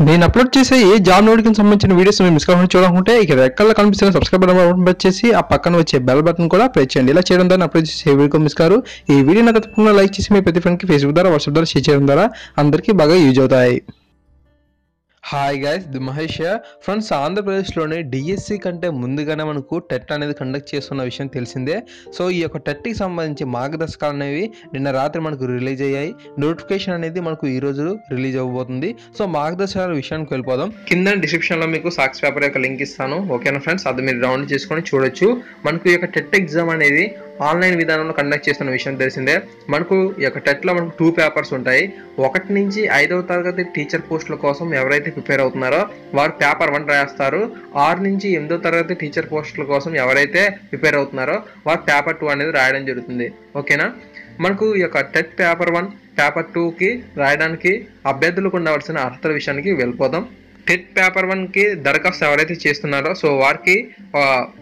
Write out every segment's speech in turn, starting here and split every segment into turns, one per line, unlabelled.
నేను అప్లోడ్ చేసే ఏ job notification సంబంధించిన వీడియోస్ మీరు మిస్ కాకుండా చూడాలనుకుంటే ఇక్కడ రెక్కల్లో కనిపిస్తున్న సబ్స్క్రైబ్ బటన్ ప్రెస్ చేసి ఆ పక్కన వచ్చే బెల్ బటన్ కూడా ప్రెస్ చేయండి. ఇలా చేయడం ద్వారా అప్లోడ్ చేసే వీడియో మిస్ కారు. ఈ వీడియోని తప్పకుండా లైక్ చేసి మీ ప్రతి ఫ్రెండ్కి ఫేస్బుక్ ద్వారా వాట్సాప్ ద్వారా షేర్ చేయడం ద్వారా అందరికీ బాగా యూజ్ అవుతాయి. Hi guys, the Mahesh friends. ఆంధ్రప్రదేశ్లోని డిఎస్సి కంటే ముందుగానే మనకు టెట్ అనేది కండక్ట్ చేస్తున్న విషయం తెలిసిందే. సో ఈ యొక్క టెట్కి సంబంధించి మార్గదర్శకాలు అనేవి నిన్న రాత్రి మనకు రిలీజ్ అయ్యాయి. నోటిఫికేషన్ అనేది మనకు ఈ రోజు రిలీజ్ అవ్వబోతుంది. సో మార్గదర్శకాల విషయానికి వెళ్ళిపోదాం. కింద డిస్క్రిప్షన్లో మీకు సాక్షి పేపర్ యొక్క లింక్ ఇస్తాను, ఓకేనా ఫ్రెండ్స్. అది మీరు డౌన్లోడ్ చేసుకొని చూడొచ్చు. మనకు ఈ యొక్క టెట్ ఎగ్జామ్ అనేది ఆన్లైన్ విధానంలో కండక్ట్ చేస్తున్న విషయం తెలిసిందే. మనకు ఈ యొక్క టెట్లో మనకు 2 పేపర్స్ ఉంటాయి. 1 నుంచి 5వ తరగతి టీచర్ పోస్టుల కోసం ఎవరైతే ప్రిపేర్ అవుతున్నారో వారు పేపర్ 1 రాస్తారు. 6 నుంచి 8వ తరగతి టీచర్ పోస్టుల కోసం ఎవరైతే ప్రిపేర్ అవుతున్నారో వారు పేపర్ 2 అనేది రాయడం జరుగుతుంది, ఓకేనా. మనకు ఈ యొక్క టెట్ పేపర్ 1 పేపర్ 2కి రాయడానికి అభ్యర్థులకు ఉండవలసిన అర్హతల విషయానికి వెళ్ళిపోదాం. టెట్ పేపర్ 1కి దరఖాస్తు ఎవరైతే చేస్తున్నారో సో వారికి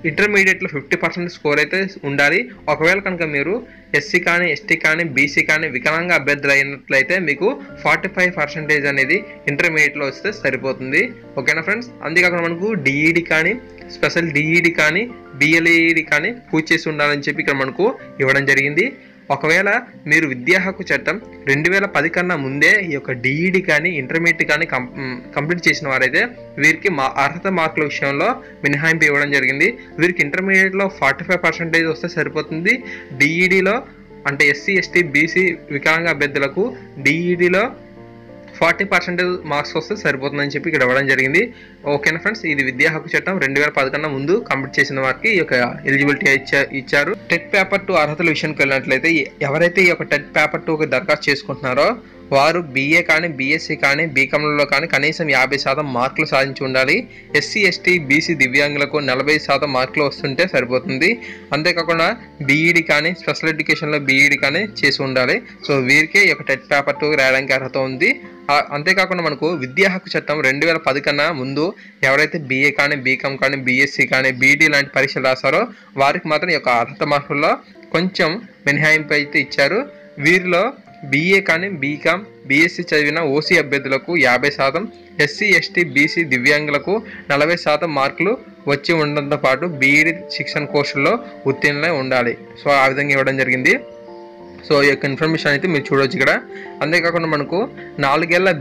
ఇంటర్మీడియట్లో 50% స్కోర్ అయితే ఉండాలి. ఒకవేళ కనుక మీరు ఎస్సీ కానీ ఎస్టీ కానీ బీసీ కానీ వికలాంగ అభ్యర్థులు అయినట్లయితే మీకు 45% అనేది ఇంటర్మీడియట్లో వస్తే సరిపోతుంది, ఓకేనా ఫ్రెండ్స్. అంతేకాకుండా మనకు డిఈడి కానీ స్పెషల్ డిఈడి కానీ బిఎల్ఈడి కానీ పూర్తి చేసి ఉండాలని చెప్పి ఇక్కడ మనకు ఇవ్వడం జరిగింది. ఒకవేళ మీరు విద్యా హక్కు చట్టం 2010 కన్నా ముందే ఈ యొక్క డిఈడి కానీ ఇంటర్మీడియట్ కానీ కంప్లీట్ చేసిన వారైతే వీరికి అర్హత మార్కుల విషయంలో మినహాయింపు ఇవ్వడం జరిగింది. వీరికి ఇంటర్మీడియట్లో 45% వస్తే సరిపోతుంది. డిఈడిలో అంటే ఎస్సీ ఎస్టీ బీసీ వికలాంగ అభ్యర్థులకు డిఈడిలో 40% మార్క్స్ వస్తే సరిపోతుందని చెప్పి ఇక్కడ ఇవ్వడం జరిగింది, ఓకేనా ఫ్రెండ్స్. ఇది విద్యా హక్కు చట్టం 2010 కన్నా ముందు కంప్లీట్ చేసిన వారికి ఈ యొక్క ఎలిజిబిలిటీ ఇచ్చారు. టెట్ పేపర్ 2 అర్హతల విషయానికి వెళ్ళినట్లయితే ఎవరైతే ఈ యొక్క టెట్ పేపర్ 2కి దరఖాస్తు చేసుకుంటున్నారో వారు బీఏ కానీ బీఎస్సీ కానీ బీకామ్లలో కానీ కనీసం 50% మార్కులు సాధించి ఉండాలి. ఎస్సీ ఎస్టీ బీసీ దివ్యాంగులకు 40% మార్కులు వస్తుంటే సరిపోతుంది. అంతేకాకుండా బీఈడి కానీ స్పెషల్ ఎడ్యుకేషన్లో బీఈడి కానీ చేసి ఉండాలి. సో వీరికే ఈ యొక్క టెట్ పేపర్ 2 రాయడానికి అర్హత ఉంది. అంతేకాకుండా మనకు విద్యా హక్కు చట్టం 2010 కన్నా ముందు ఎవరైతే బీఏ కానీ బీకామ్ కానీ బీఎస్సీ కానీ బీఈడి లాంటి పరీక్షలు రాస్తారో వారికి మాత్రం ఈ యొక్క అర్హత మార్కుల్లో కొంచెం మినహాయింపు అయితే ఇచ్చారు. వీరిలో బీఏ కానీ బీకామ్ బీఎస్సీ చదివిన ఓసీ అభ్యర్థులకు 50%, ఎస్సీ ఎస్టీ బీసీ దివ్యాంగులకు 40% మార్కులు వచ్చి ఉండడంతో పాటు బీఈడి శిక్షణ కోర్సుల్లో ఉత్తీర్ణులై ఉండాలి. సో ఆ విధంగా ఇవ్వడం జరిగింది. సో ఈ యొక్క ఇన్ఫర్మేషన్ అయితే మీరు చూడవచ్చు ఇక్కడ. అంతేకాకుండా మనకు 4 ఏళ్ల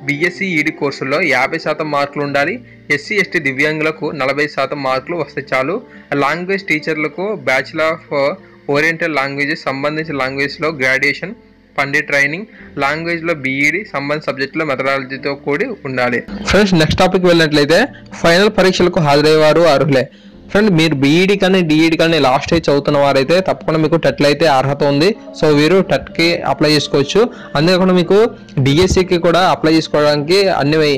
బిఎస్సీ ఈడీ కోర్సుల్లో 50% మార్కులు ఉండాలి. ఎస్సీ ఎస్టీ దివ్యాంగులకు 40% మార్కులు వస్తే చాలు. లాంగ్వేజ్ టీచర్లకు బ్యాచిలర్ ఆఫ్ ఓరియంటల్ లాంగ్వేజెస్ సంబంధించిన లాంగ్వేజ్లో గ్రాడ్యుయేషన్ పండిట్ ట్రైనింగ్ లాంగ్వేజ్లో బీఈడి సంబంధిత సబ్జెక్టులో మెథడాలజీతో కూడి ఉండాలి. ఫ్రెండ్స్, నెక్స్ట్ టాపిక్ వెళ్ళినట్లయితే ఫైనల్ పరీక్షలకు హాజరయ్యేవారు అర్హులే. ఫ్రెండ్, మీరు బీఈడి కానీ డిఈడి కానీ లాస్ట్ స్టేజ్ చదువుతున్న వారైతే తప్పకుండా మీకు టెట్లో అయితే అర్హత ఉంది. సో వీరు టెట్కి అప్లై చేసుకోవచ్చు. అంతేకాకుండా మీకు డిఎస్సికి కూడా అప్లై చేసుకోవడానికి అన్ని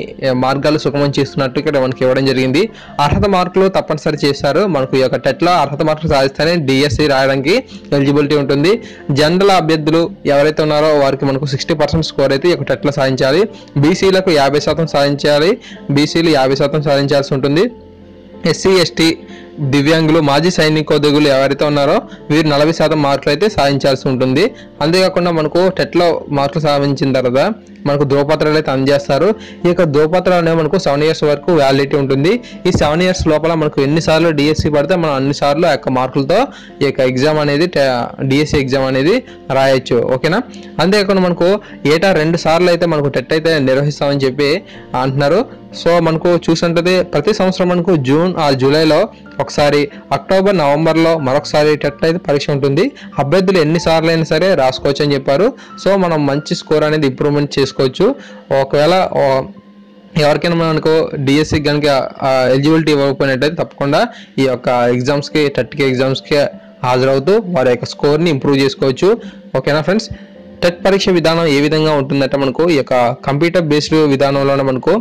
మార్గాలు సుగమం చేస్తున్నట్టు ఇక్కడ మనకి ఇవ్వడం జరిగింది. అర్హత మార్కులు తప్పనిసరి చేస్తారు. మనకు ఈ యొక్క టెట్లో అర్హత మార్కులు సాధిస్తేనే డిఎస్సి రాయడానికి ఎలిజిబిలిటీ ఉంటుంది. జనరల్ అభ్యర్థులు ఎవరైతే ఉన్నారో వారికి మనకు 60% స్కోర్ అయితే ఈ యొక్క టెట్లో సాధించాలి. బీసీలకు 50% సాధించాలి. బీసీలు 50% సాధించాల్సి ఉంటుంది. ఎస్సీ ఎస్టీ దివ్యాంగులు మాజీ సైనికోద్యోగులు ఎవరైతే ఉన్నారో వీరు 40% మార్కులు అయితే సాధించాల్సి ఉంటుంది. అంతేకాకుండా మనకు టెట్లో మార్కులు సాధించిన తర్వాత మనకు ధ్రువపత్రాలు అయితే అందజేస్తారు. ఈ యొక్క ధ్రువపత్రాలు అనేవి మనకు 7 years వరకు వ్యాలిడిటీ ఉంటుంది. ఈ 7 years లోపల మనకు ఎన్నిసార్లు డిఎస్సి పడితే మనం అన్నిసార్లు ఆ యొక్క మార్కులతో ఈ యొక్క ఎగ్జామ్ అనేది డిఎస్సి ఎగ్జామ్ అనేది రాయొచ్చు, ఓకేనా. అంతేకాకుండా మనకు ఏటా 2 సార్లు అయితే మనకు టెట్ అయితే నిర్వహిస్తామని చెప్పి అంటున్నారు. సో మనకు చూసుంటుంది ప్రతి సంవత్సరం మనకు జూన్ ఆ జూలైలో ఒకసారి, అక్టోబర్ నవంబర్లో మరొకసారి టెట్ అయితే పరీక్ష ఉంటుంది. అభ్యర్థులు ఎన్నిసార్లు అయినా సరే రాసుకోవచ్చు అని చెప్పారు. సో మనం మంచి స్కోర్ అనేది ఇంప్రూవ్మెంట్ చేసుకోవచ్చు. ఒకవేళ ఎవరికైనా మనకు డిఎస్సి కనుక ఎలిజిబిలిటీ ఇవ్వకపోయినట్టయితే తప్పకుండా ఈ యొక్క ఎగ్జామ్స్కి టెట్కి ఎగ్జామ్స్కి హాజరవుతూ వారి యొక్క స్కోర్ని ఇంప్రూవ్ చేసుకోవచ్చు, ఓకేనా ఫ్రెండ్స్. టెట్ పరీక్ష విధానం ఏ విధంగా ఉంటుందంటే మనకు ఈ యొక్క కంప్యూటర్ బేస్డ్ విధానంలోనే మనకు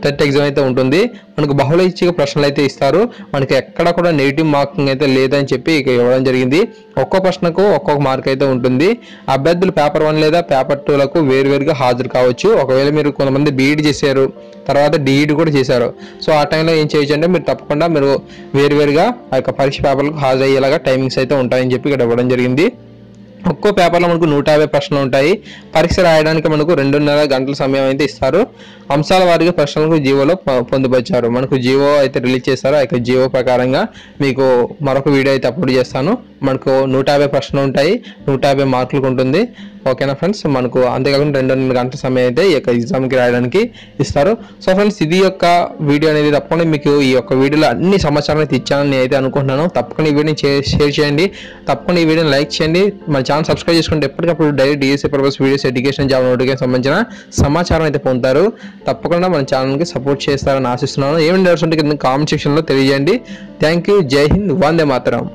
టెట్ ఎగ్జామ్ అయితే ఉంటుంది. మనకు బహుళ ఇచ్చిక ప్రశ్నలు అయితే ఇస్తారు. మనకి ఎక్కడ కూడా నెగిటివ్ మార్కింగ్ అయితే లేదని చెప్పి ఇక ఇవ్వడం జరిగింది. ఒక్కో ప్రశ్నకు ఒక్కొక్క మార్క్ అయితే ఉంటుంది. అభ్యర్థులు పేపర్ 1 లేదా పేపర్ 2లకు వేరువేరుగా హాజరు కావచ్చు. ఒకవేళ మీరు కొంతమంది బీఈడి చేశారు, తర్వాత డిఈడి కూడా చేశారు. సో ఆ టైంలో ఏం చేయొచ్చు అంటే మీరు తప్పకుండా మీరు వేరువేరుగా ఆ యొక్క పరీక్ష పేపర్లకు హాజరయ్యేలాగా టైమింగ్స్ అయితే ఉంటాయని చెప్పి ఇక్కడ ఇవ్వడం జరిగింది. ఒక్కో పేపర్లో మనకు 150 ప్రశ్నలు ఉంటాయి. పరీక్ష రాయడానికి మనకు 2.5 గంటల సమయం అయితే ఇస్తారు. అంశాల వారీగా ప్రశ్నలకు జీవోలో పొందుపరిచారు. మనకు జీవో అయితే రిలీజ్ చేస్తారు. ఆ యొక్క జీవో ప్రకారంగా మీకు మరొక వీడియో అయితే అప్లోడ్ చేస్తాను. మనకు 150 ప్రశ్నలు ఉంటాయి, 150 మార్కులకు ఉంటుంది. ఓకేనా ఫ్రెండ్స్, మనకు అంతేకాకుండా 2.5 గంటల సమయం అయితే ఈ యొక్క ఎగ్జామ్కి రాయడానికి ఇస్తారు. సో ఫ్రెండ్స్, ఇది యొక్క వీడియో అనేది తప్పకుండా మీకు ఈ యొక్క వీడియోలో అన్ని సమాచారం అయితే ఇచ్చానని నేను అయితే అనుకుంటున్నాను. తప్పకుండా ఈ వీడియోని షేర్ చేయండి, తప్పకుండా ఈ వీడియోని లైక్ చేయండి, మన ఛానల్ సబ్స్క్రైబ్ చేసుకుంటే ఎప్పటికప్పుడు direct DSC purpose videos, education, job notification సంబంధించిన సమాచారం అయితే పొందుతారు. తప్పకుండా మన ఛానల్కి సపోర్ట్ చేస్తారని ఆశిస్తున్నాను. ఏమైనా డౌట్స్ ఉంటే కింద కామెంట్ సెక్షన్లో తెలియజేయండి. Thank you. జై హింద్. వందే మాతరం.